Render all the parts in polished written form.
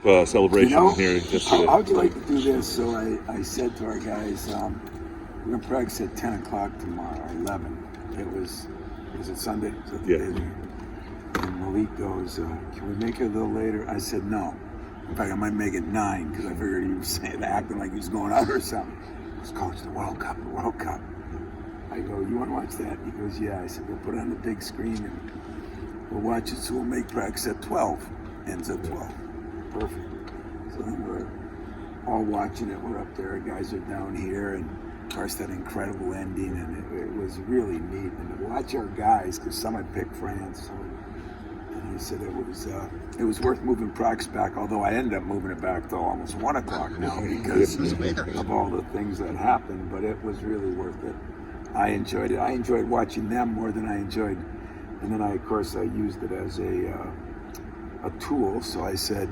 celebration here yesterday. How would you like to do this? So I said to our guys, we're going to practice at 10 o'clock tomorrow, 11. Is it Sunday? Is that the Yeah. day they- And Malik goes, can we make it a little later? I said, no. In fact, I might make it 9 because I figured he was saying, acting like he was going out or something. He goes, Coach, the World Cup. I go, you want to watch that? He goes, yeah. I said, we'll put it on the big screen and we'll watch it. So we'll make practice at 12. Ends at 12. Perfect. So then we're all watching it. We're up there. Our guys are down here. And of course, that incredible ending. And it was really neat. And to watch our guys, because some had picked France. And he said it was worth moving practice back, although I ended up moving it back to almost 1 o'clock now because of all the things that happened. But it was really worth it. I enjoyed it. I enjoyed watching them more than I enjoyed. And then of course, I used it as a tool. So I said,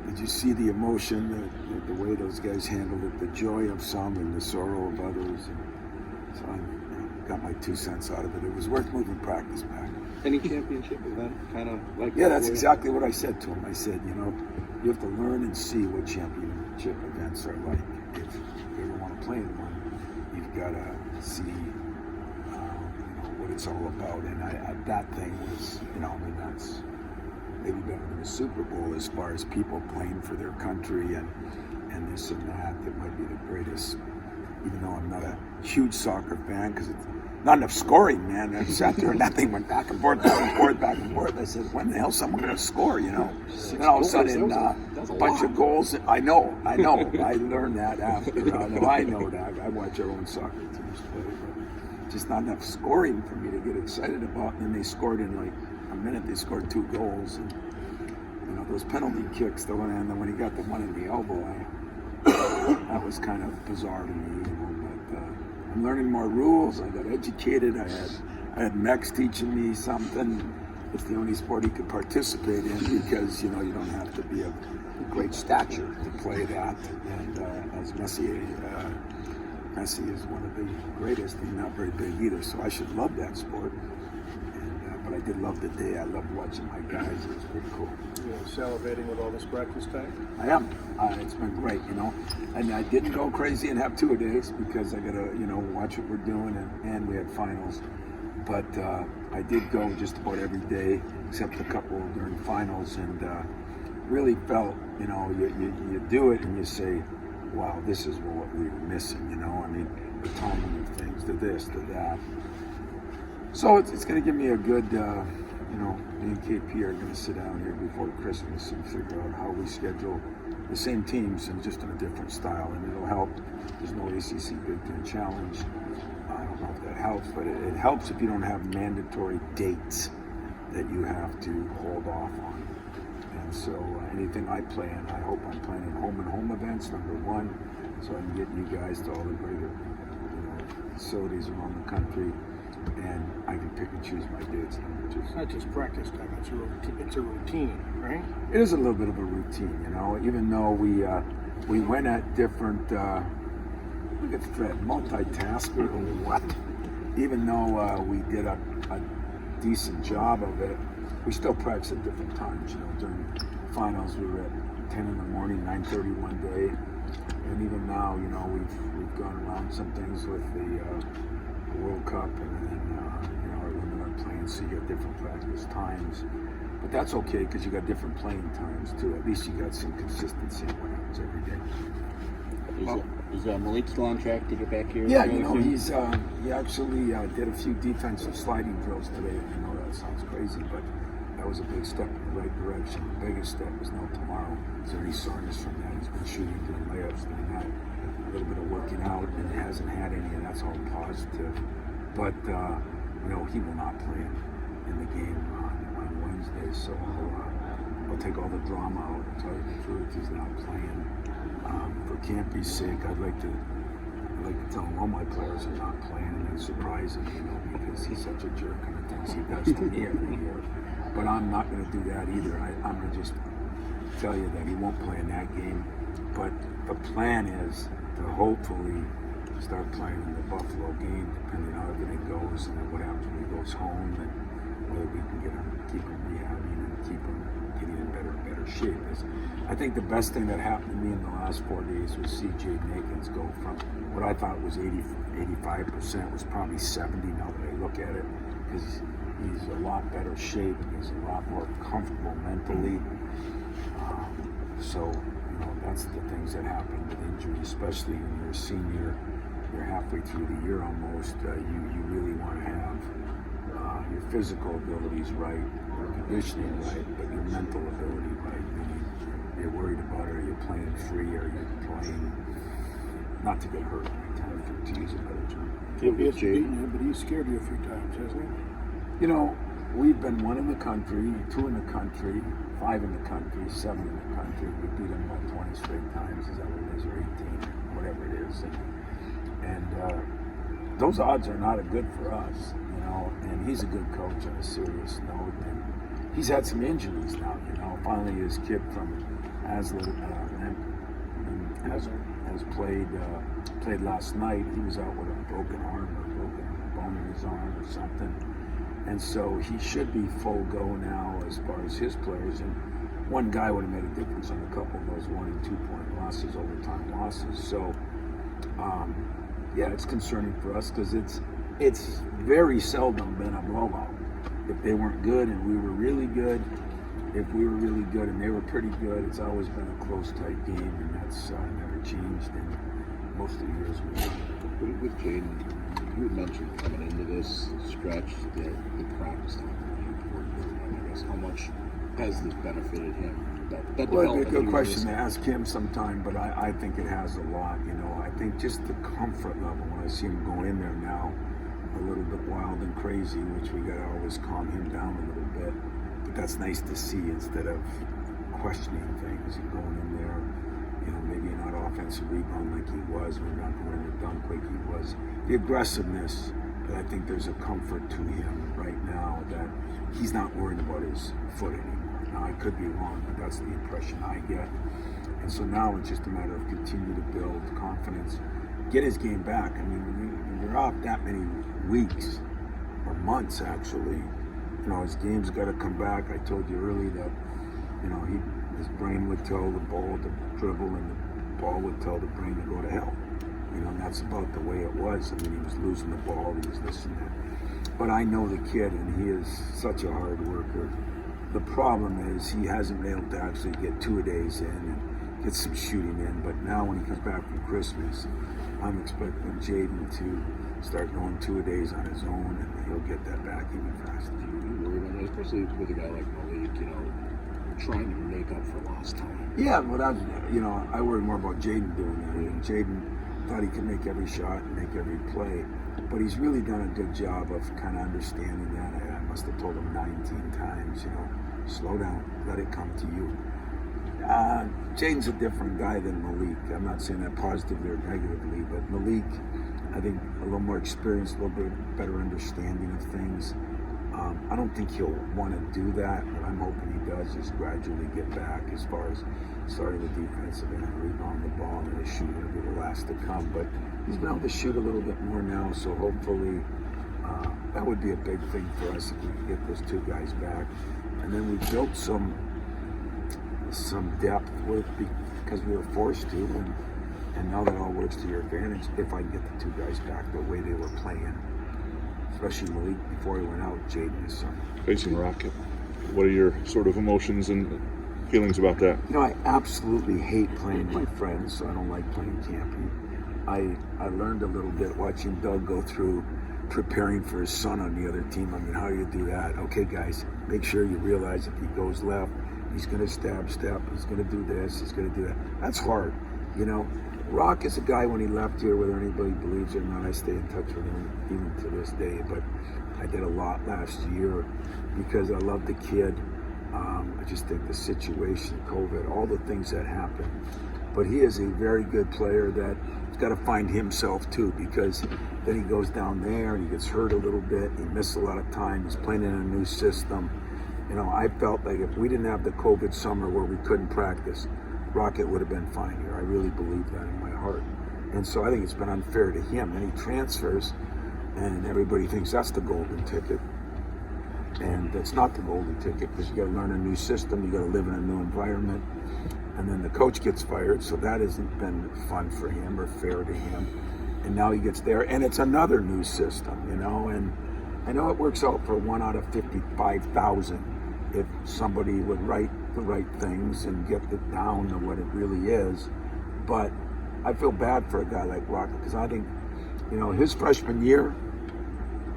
did you see the emotion, the way those guys handled it, the joy of some and the sorrow of others? And so I got my 2 cents out of it. It was worth moving practice back. Any championship event kind of like that? Yeah, that's exactly what I said to him. I said, you have to learn and see what championship events are like. If you ever want to play in one, you've got to see what it's all about. And that thing was, that's maybe better than a Super Bowl as far as people playing for their country and this and that. It might be the greatest, even though I'm not a huge soccer fan because it's not enough scoring, man. I sat there and that thing went back and forth. I said, when the hell is someone going to score, And all of a sudden, a bunch of goals. I know. I learned that after. I know that. I watch our own soccer teams play. But just not enough scoring for me to get excited about. And then they scored in like a minute. They scored 2 goals. And, those penalty kicks, though, and then when he got the one in the elbow, that was kind of bizarre to me, But I'm learning more rules. I got educated. I had Mex teaching me something. It's the only sport he could participate in because, you don't have to be of great stature to play that. And as Messi is one of the greatest. He's not very big either, so I should love that sport. But I did love the day. I loved watching my guys. It was pretty cool. You're salivating with all this practice time? I am. It's been great, And I didn't go crazy and have 2-a-days because I got to, watch what we're doing. And we had finals. But I did go just about every day except a couple during finals. And really felt, you do it and you say, wow, this is what we were missing, the timing of things, to this, to that. So it's going to give me a good, me and KP are going to sit down here before Christmas and figure out how we schedule the same teams and just in a different style. And it'll help. There's no ACC Big Ten Challenge. I don't know if that helps, but it helps if you don't have mandatory dates that you have to hold off on. And so anything I play in, I hope I'm playing in home events, number one, so I can get you guys to all the greater facilities around the country. And I can pick and choose my dates. It's not just practice time, it's a routine, right? It is a little bit of a routine, even though we went at different, look at Fred, multitasker or what? Even though we did a decent job of it, we still practice at different times. During finals we were at 10 in the morning, 9:30 one day. And even now, we've gone around some things with the World Cup and then our limited playing, so you got different practice times. But that's okay because you got different playing times too. At least you got some consistency in what happens every day. Is Malik still on track to get back here? Yeah, he actually did a few defensive sliding drills today. I know that sounds crazy, but that was a big step in the right direction. The biggest step is now tomorrow. Is there any soreness from that? He's been shooting, doing layups, doing that. A little bit of working out, and hasn't had any, and that's all positive. But he will not play in the game on Wednesday, so I'll take all the drama out and tell you the truth. He's not playing. For Campy's sake, I'd like to tell him all my players are not playing, and that's surprising, because he's such a jerk and the things he does to me every year. But I'm not going to do that either. I'm going to just tell you that he won't play in that game. But the plan is to hopefully start playing in the Buffalo game, depending on how everything goes, and then what happens when he goes home, and whether we can keep him rehabbing and keep him getting in better and better shape. I think the best thing that happened to me in the last 4 days was see Jaden Akins go from what I thought was 85% was probably 70 now that I look at it, because he's a lot better shape. He's a lot more comfortable mentally. So, that's the things that happen with injury, especially when you're a senior. You're halfway through the year almost. You really want to have your physical abilities right, your conditioning right, but your mental ability right. Meaning you're worried about, are you playing free, are you playing not to get hurt every time, to use a better term. He's beaten him, but he's scared you a few times, hasn't he? We've been 1 in the country, 2 in the country, 5 in the country, 7 in the country. We beat him about 20 straight times, is that what it is, or 18, whatever it is. And those odds are not good for us, and he's a good coach on a serious note. And he's had some injuries now, Finally, his kid from Aslan has played last night. He was out with a broken arm or a broken bone in his arm or something. And so he should be full go now as far as his players. And one guy would have made a difference on a couple of those 1 and 2 point losses, overtime losses. So, it's concerning for us because it's very seldom been a blowout. If they weren't good and we were really good, if we were really good and they were pretty good, it's always been a close, tight game, and that's never changed in most of the years we've won. With Jaden, you had mentioned coming into this stretch that the practice time would be important. I guess how much has this benefited him? Well, it'd be a good question to ask him sometime, but I think it has a lot. I think just the comfort level when I see him go in there now, a little bit wild and crazy, which we gotta always calm him down a little bit. But that's nice to see instead of questioning things and going in there. Maybe not offensive rebound like he was, or not going to dunk like he was. The aggressiveness, but I think there's a comfort to him right now that he's not worried about his foot anymore. Now, I could be wrong, but that's the impression I get. And so now it's just a matter of continue to build confidence, get his game back. I mean, when you're off that many weeks, or months actually, his game's got to come back. I told you early that, his brain would tell the ball to dribble and the ball would tell the brain to go to hell. And that's about the way it was. I mean, he was losing the ball, he was this and that. But I know the kid, and he is such a hard worker. The problem is he hasn't been able to actually get 2 days in and get some shooting in. But now when he comes back from Christmas, I'm expecting Jaden to start going 2 days on his own, and he'll get that back even faster. You worry about that, especially with a guy like Malik, trying to make up for lost time. Yeah, well, I worry more about Jaden doing that. And Jaden thought he could make every shot and make every play, but he's really done a good job of kind of understanding that. I must have told him 19 times, slow down, let it come to you. Jaden's a different guy than Malik. I'm not saying that positively or negatively, but Malik, I think, a little more experienced, a little bit better understanding of things. I don't think he'll want to do that. What I'm hoping he does is gradually get back as far as starting the defensive end, rebound the ball, and the shooting will be the last to come. But he's been able to shoot a little bit more now, so hopefully that would be a big thing for us if we can get those 2 guys back. And then we built some depth because we were forced to, and now that all works to your advantage if I can get the 2 guys back the way they were playing. Especially Malik before he went out, Jaden his son. Facing Rocket, what are your sort of emotions and feelings about that? I absolutely hate playing my friends, so I don't like playing campy. I learned a little bit watching Doug go through preparing for his son on the other team. I mean, how do you do that? Okay, guys, make sure you realize if he goes left, he's going to step, he's going to do this, he's going to do that. That's hard, Rock is a guy, when he left here, whether anybody believes it or not, I stay in touch with him even to this day, but I did a lot last year because I love the kid. I just think the situation, COVID, all the things that happened. But he is a very good player that he's got to find himself too, because then he goes down there and he gets hurt a little bit. He missed a lot of time. He's playing in a new system. I felt like if we didn't have the COVID summer where we couldn't practice, Rocket would have been fine here. I really believe that in my heart. And so I think it's been unfair to him. And he transfers, and everybody thinks that's the golden ticket. And that's not the golden ticket because you got to learn a new system, you got to live in a new environment, and then the coach gets fired, so that hasn't been fun for him or fair to him. And now he gets there, and it's another new system, you know. And I know it works out for 1 out of 55,000 if somebody would write the right things and get it down to what it really is. But I feel bad for a guy like Rocket because I think, you know, his freshman year,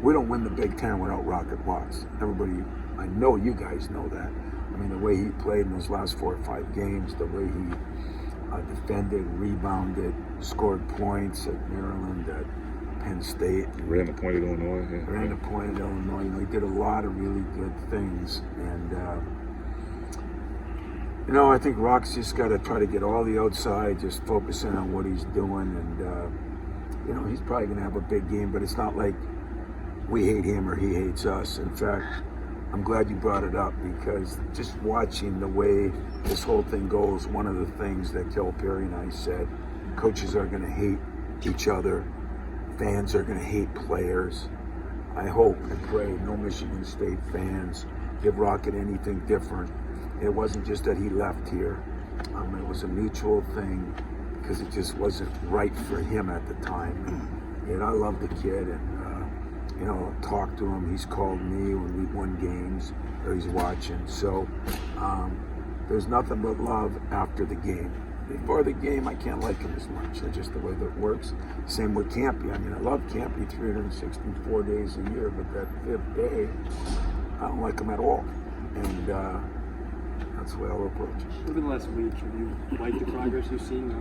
we don't win the Big Ten without Rocket Watts. Everybody, I know you guys know that. I mean, the way he played in those last 4 or 5 games, the way he defended, rebounded, scored points at Maryland, at Penn State. Ran the point at Illinois. Yeah. Ran the point at Illinois. You know, he did a lot of really good things. And, you know, I think Rock's just got to try to get all the outside, just focusing on what he's doing. And, you know, he's probably going to have a big game, but it's not like we hate him or he hates us. In fact, I'm glad you brought it up because just watching the way this whole thing goes, one of the things that Calipari and I said, coaches are going to hate each other, fans are going to hate players. I hope and pray no Michigan State fans give Rocket anything different. It wasn't just that he left here. It was a mutual thing because it just wasn't right for him at the time. And I love the kid and you know, talk to him. He's called me when we've won games or he's watching. So there's nothing but love after the game. Before the game, I can't like him as much. That's just the way that it works. Same with Campy. I mean, I love Campy 364 days a year, but that 5th day, I don't like him at all. And that's the way I'll approach it. Over the last week, have you liked the progress you've seen?